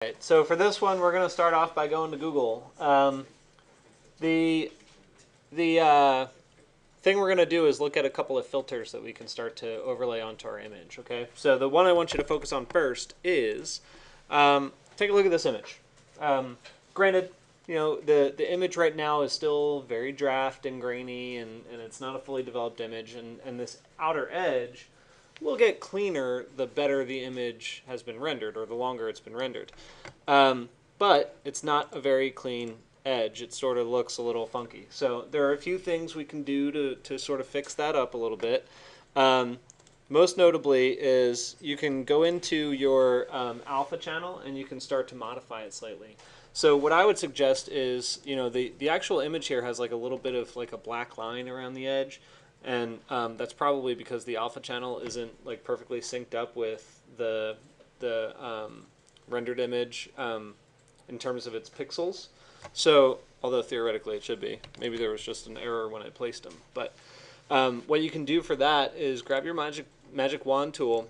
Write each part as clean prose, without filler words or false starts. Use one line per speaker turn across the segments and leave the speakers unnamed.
Right, so for this one, we're going to start off by going to Google. The thing we're going to do is look at a couple of filters that we can start to overlay onto our image. Okay, so the one I want you to focus on first is take a look at this image. Granted, you know the image right now is still very draft and grainy, and it's not a fully developed image, and this outer edge will get cleaner the better the image has been rendered, or the longer it's been rendered. But it's not a very clean edge. It sort of looks a little funky. So there are a few things we can do to sort of fix that up a little bit. Most notably is you can go into your alpha channel and you can start to modify it slightly. So what I would suggest is, you know, the actual image here has like a little bit of like a black line around the edge. And that's probably because the alpha channel isn't like perfectly synced up with the rendered image in terms of its pixels. So, although theoretically it should be, maybe there was just an error when I placed them. But what you can do for that is grab your magic wand tool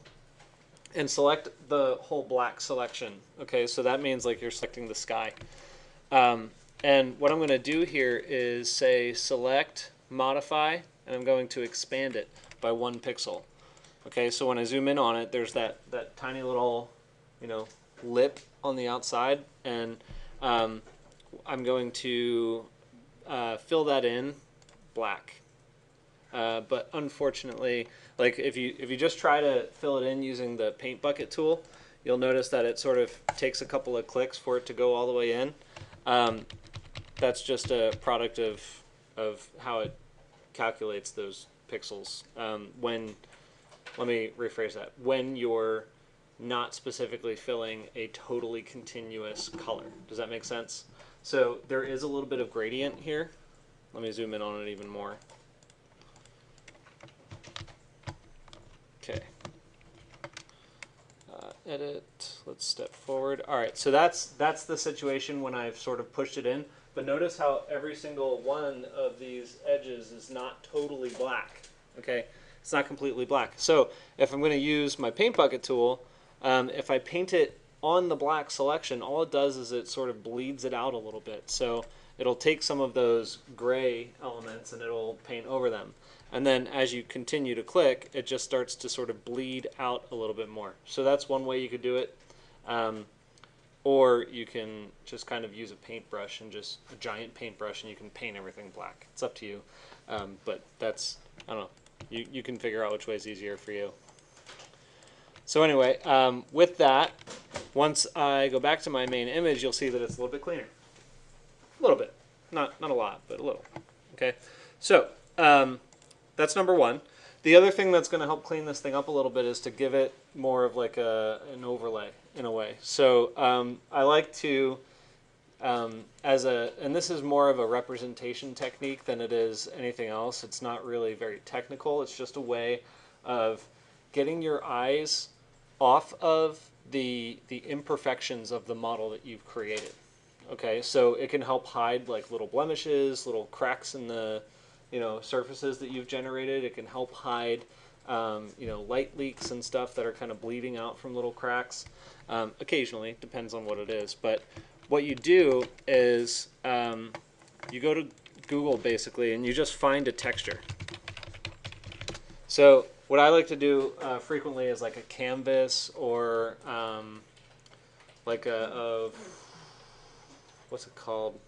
and select the whole black selection. Okay, so that means like you're selecting the sky. And what I'm going to do here is say select, modify, and I'm going to expand it by 1 pixel. Okay, so when I zoom in on it, there's that tiny little, you know, lip on the outside, and I'm going to fill that in black. But unfortunately, like if you just try to fill it in using the paint bucket tool, you'll notice that it sort of takes a couple of clicks for it to go all the way in. That's just a product of how it calculates those pixels. Let me rephrase that. When you're not specifically filling a totally continuous color. Does that make sense? So there is a little bit of gradient here. Let me zoom in on it even more. Okay. Edit. Let's step forward. All right. So that's the situation when I've sort of pushed it in. But notice how every single one of these edges is not totally black. Okay. It's not completely black. So if I'm going to use my paint bucket tool, if I paint it on the black selection, all it does is it sort of bleeds it out a little bit. So it'll take some of those gray elements and it'll paint over them. And then as you continue to click, it just starts to sort of bleed out a little bit more. So that's one way you could do it. Or you can just kind of use a paintbrush and just a giant paintbrush and you can paint everything black. It's up to you. But that's, I don't know, you can figure out which way is easier for you. So anyway, with that, once I go back to my main image, you'll see that it's a little bit cleaner. A little bit. Not a lot, but a little. Okay. So that's number one. The other thing that's going to help clean this thing up a little bit is to give it more of like an overlay in a way. So I like to, and this is more of a representation technique than it is anything else. It's not really very technical. It's just a way of getting your eyes off of the imperfections of the model that you've created. Okay, so it can help hide like little blemishes, little cracks in the surfaces that you've generated. It can help hide light leaks and stuff that are kind of bleeding out from little cracks. Occasionally, depends on what it is. But what you do is you go to Google basically and you just find a texture. So what I like to do frequently is like a canvas or like a what's it called?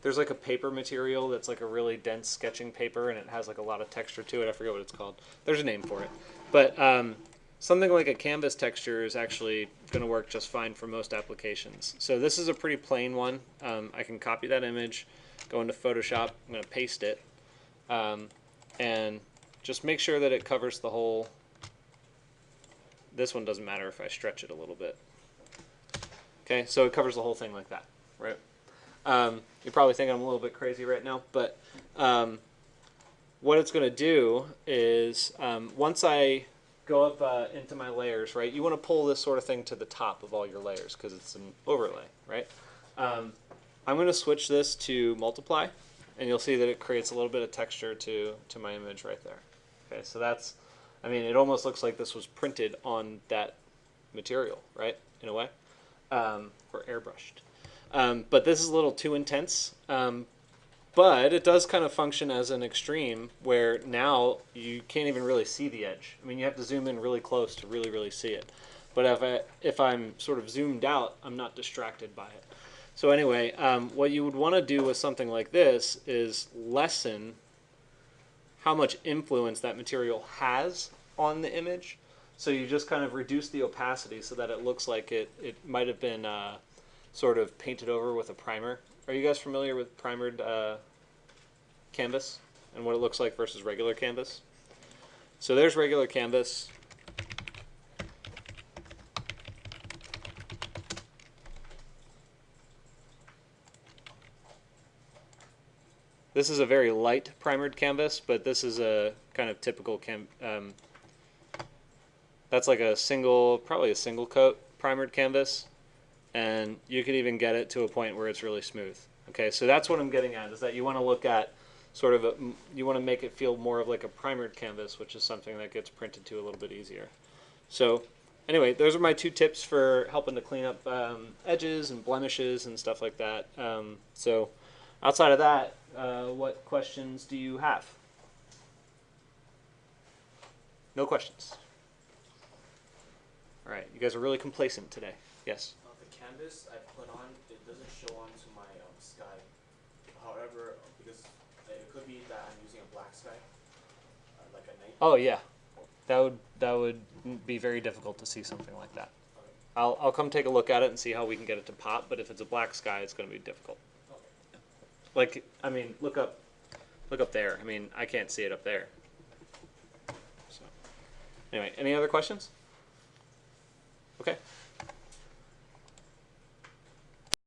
There's like a paper material that's like a really dense sketching paper and it has like a lot of texture to it. I forget what it's called. There's a name for it. But something like a canvas texture is actually going to work just fine for most applications. So this is a pretty plain one. I can copy that image, go into Photoshop, I'm going to paste it, and just make sure that it covers the whole. This one doesn't matter if I stretch it a little bit. Okay, so it covers the whole thing like that, right? You probably think I'm a little bit crazy right now, but what it's going to do is once I go up into my layers, right, you want to pull this sort of thing to the top of all your layers because it's an overlay, right? I'm going to switch this to multiply, and you'll see that it creates a little bit of texture to my image right there. Okay, so that's, I mean, it almost looks like this was printed on that material, right, in a way. or airbrushed. But this is a little too intense. But it does kind of function as an extreme where now you can't even really see the edge. I mean, you have to zoom in really close to really, really see it. But if I'm sort of zoomed out, I'm not distracted by it. So anyway, what you would want to do with something like this is lessen how much influence that material has on the image. So you just kind of reduce the opacity so that it looks like it might have been sort of painted over with a primer. Are you guys familiar with primered canvas and what it looks like versus regular canvas? So there's regular canvas. This is a very light primered canvas, but this is a kind of typical that's like a single, probably a single coat primered canvas, and you could even get it to a point where it's really smooth. Okay, so that's what I'm getting at, is that you want to look at sort of you want to make it feel more of like a primered canvas, which is something that gets printed to a little bit easier. So anyway, those are my 2 tips for helping to clean up edges and blemishes and stuff like that. So outside of that, what questions do you have? No questions. All right, you guys are really complacent today. Yes?
The canvas I put on, it doesn't show onto my sky. However, because it could be that I'm using a black sky, like a night.
Oh yeah, that would be very difficult to see something like that. Okay. I'll come take a look at it and see how we can get it to pop. But if it's a black sky, it's going to be difficult. Okay. Like, I mean, look up there. I mean, I can't see it up there. So anyway, any other questions? Okay.